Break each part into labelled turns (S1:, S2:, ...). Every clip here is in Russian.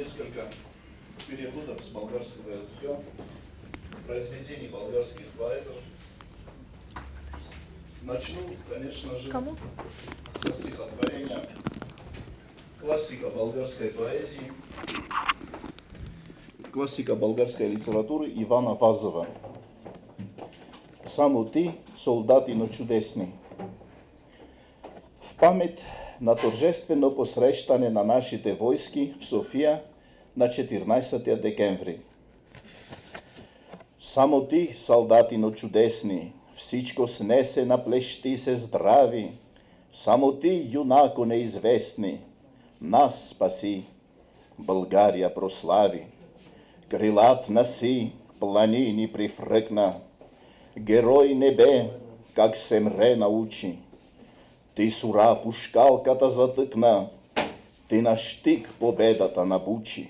S1: несколько переводов с болгарского языка произведений болгарских поэтов. Начну, конечно же, со стихотворения классика болгарской поэзии, классика болгарской литературы Ивана Вазова. «Само ты, солдатино чудесни». В памет на торжествено посрещане на нашите войски в София на 14 декември. Само ти, солдатино чудесни, всичко снесе на плещи се здрави, само ти, юнако неизвестни, нас спаси, България прослави. Крилат носи, планини прифръкна, герой небе, как се мре научи. Ти сура пушкалката затъкна, ти на щик победата набучи.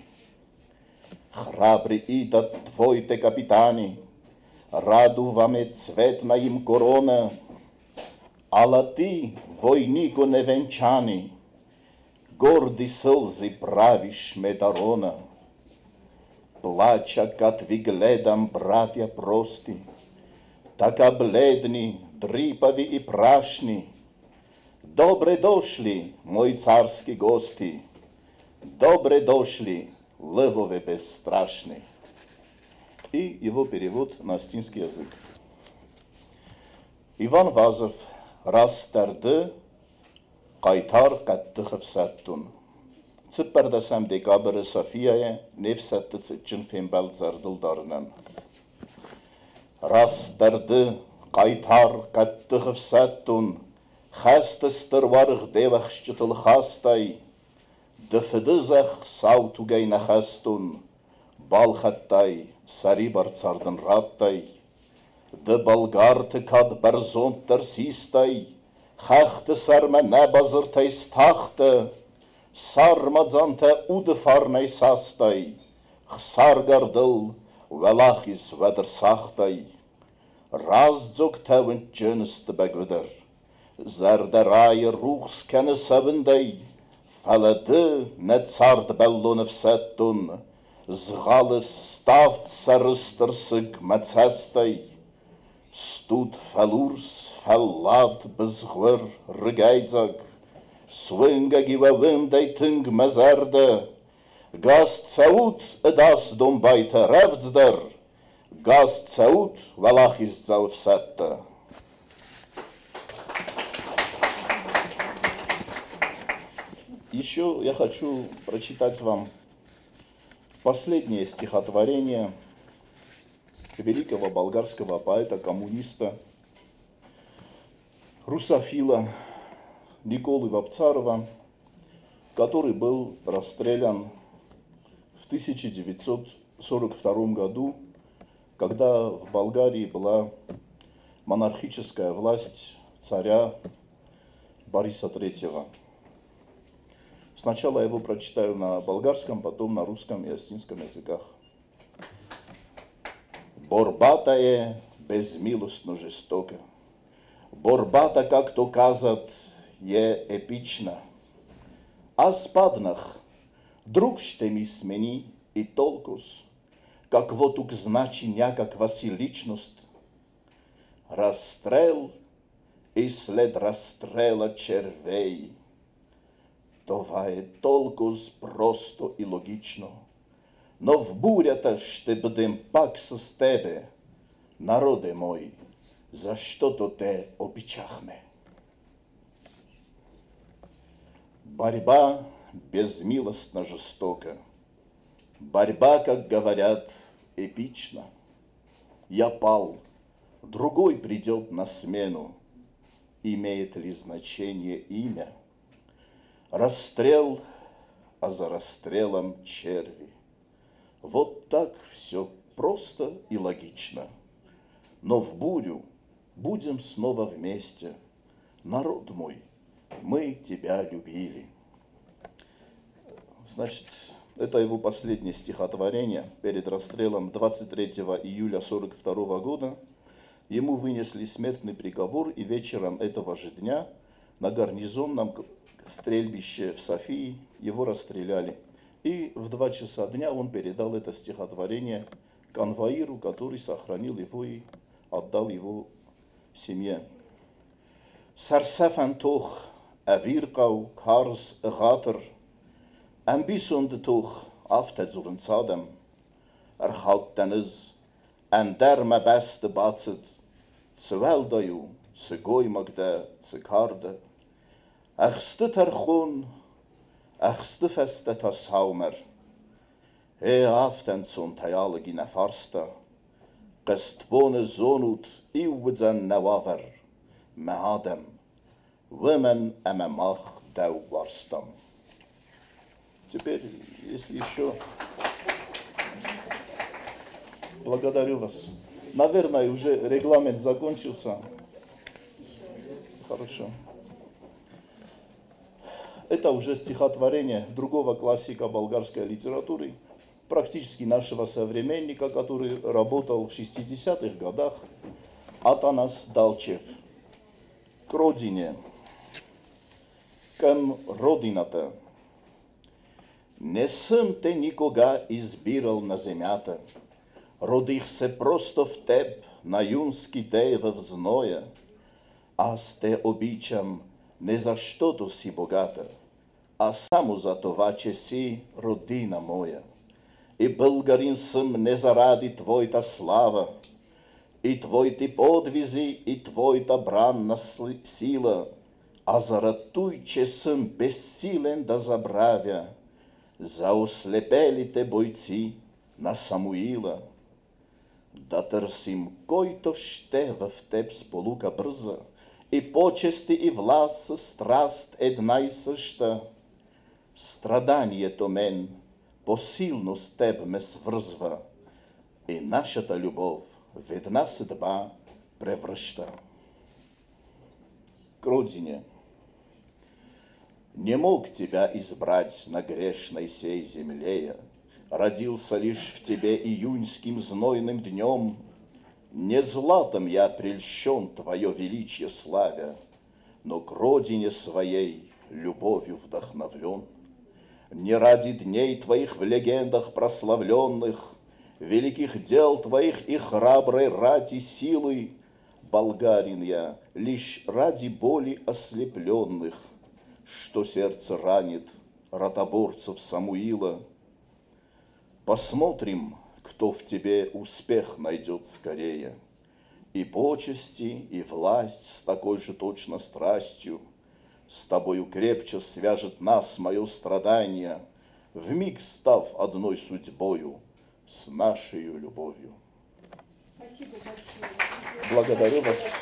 S1: Храбри идат твоите капитани, радуваме цветна им корона, ала ти, войнико невенчани, горди сълзи правиш ме дарона. Плача, кад ви гледам, братя прости, така бледни, дрипави и прашни. Добре дошли, мои царски гости, добре дошли, лъвове безстрашни. И его перевод на астинский язык. Иван Вазов, растарды, қайтар қаттықов сәттун. Цыппардасам декабры Софияе, нефсәтті цыпчын фембал зардылдарынан. Растарды, қайтар қаттықов сәттун, хастыстыр варық девах шчытыл хастай, дыфыдызах саутугай нахастун, балхаттай, сари барцардын раттай, ды болгарты кад барзонттар систай, хақты сарма нәбазыртай стахты, сармадзанта удыфарнай састай, хсаргардыл валахиз вәдір сахтай, раздзок тәуін джынысты бәгвідір, зардарайы рухс кәні сабындай, фалады нәт сарды бәллонов сәттун, зғалы ставт сарыстырсыг мәцәстай, студ фәлурс, фәллад бізғыр рыгайдзаг, свынга гивавындай тынг мәзәрді, гаст сәуд ыдас домбайта рәвдздар, гаст сәуд валахиз залф сәтті. Еще я хочу прочитать вам последнее стихотворение великого болгарского поэта-коммуниста, русофила Николы Вапцарова, который был расстрелян в 1942 году, когда в Болгарии была монархическая власть царя Бориса III. Сначала я его прочитаю на болгарском, потом на русском и астинском языках. Борбата е безмилостно жестока. Борбата, както казат, е епична. Аз паднах, друг ще ми смени и толкос, какво тук значи някаква си личност. Разстрел и след разстрела червей. Това е толкова просто и логично. Но в бурята ще бъдем пак с тебе, народе мой, защото те обичахме. Борьба безмилостно жестока. Борьба, как говорят, эпична. Я пал, другой придет на смену. Имеет ли значение имя? Расстрел, а за расстрелом черви. Вот так все просто и логично. Но в бурю будем снова вместе. Народ мой, мы тебя любили. Значит, это его последнее стихотворение перед расстрелом 23 июля 1942 года. Ему вынесли смертный приговор, и вечером этого же дня на гарнизонном стрельбище в Софии его расстреляли. И в 2 часа дня он передал это стихотворение конвоиру, который сохранил его и отдал его семье. Сарсафан тух, авиркау, карс, гатр, амбисунды тух, автедзурнцадам, архалтаныз, андарма басты бацыд, цвелдаю, цыгоймагда, цыкарда, ахсты тархун, ахсты фесте тасаумер, автенцун таялаги нафарста, قستبون زونوت إيوزن نوافر مهادم ومن أمامах дау варстам. Теперь, если еще... Благодарю вас. Наверное, уже регламент закончился. Хорошо. Это уже стихотворение другого классика болгарской литературы, практически нашего современника, который работал в 60-х годах, Атанас Далчев. К родине, към родината. Не съм те никога избирал на земята. Родих се просто в теб, на юнски те в зноя. Аз те обичам не защото си богата, а само за това, че си родина моя. И българин съм не заради твоята слава, и твоите подвизи, и твоята бранна сила, а заради той, че съм безсилен да забравя за ослепелите бойци на Самуила. Да търсим който ще в теб сполука бърза, и почести и власт със страст една и съща. Страданието мен посилно с теб ме свързва, и нашата любов в една съдба превръща. К родине. Не мог тебя избрать на грешной сей земле, родился лишь в тебе июньским знойным днем. Не златом я прельщен твое величие славя, но к родине своей любовью вдохновлен. Не ради дней твоих в легендах прославленных, великих дел твоих и храброй рати силы, болгарин я лишь ради боли ослепленных, что сердце ранит ротоборцев Самуила. Посмотрим, кто в тебе успех найдет скорее, и почести, и власть с такой же точно страстью. С тобою крепче свяжет нас мое страдание, вмиг став одной судьбою с нашей любовью.
S2: Спасибо большое.
S1: Благодарю вас.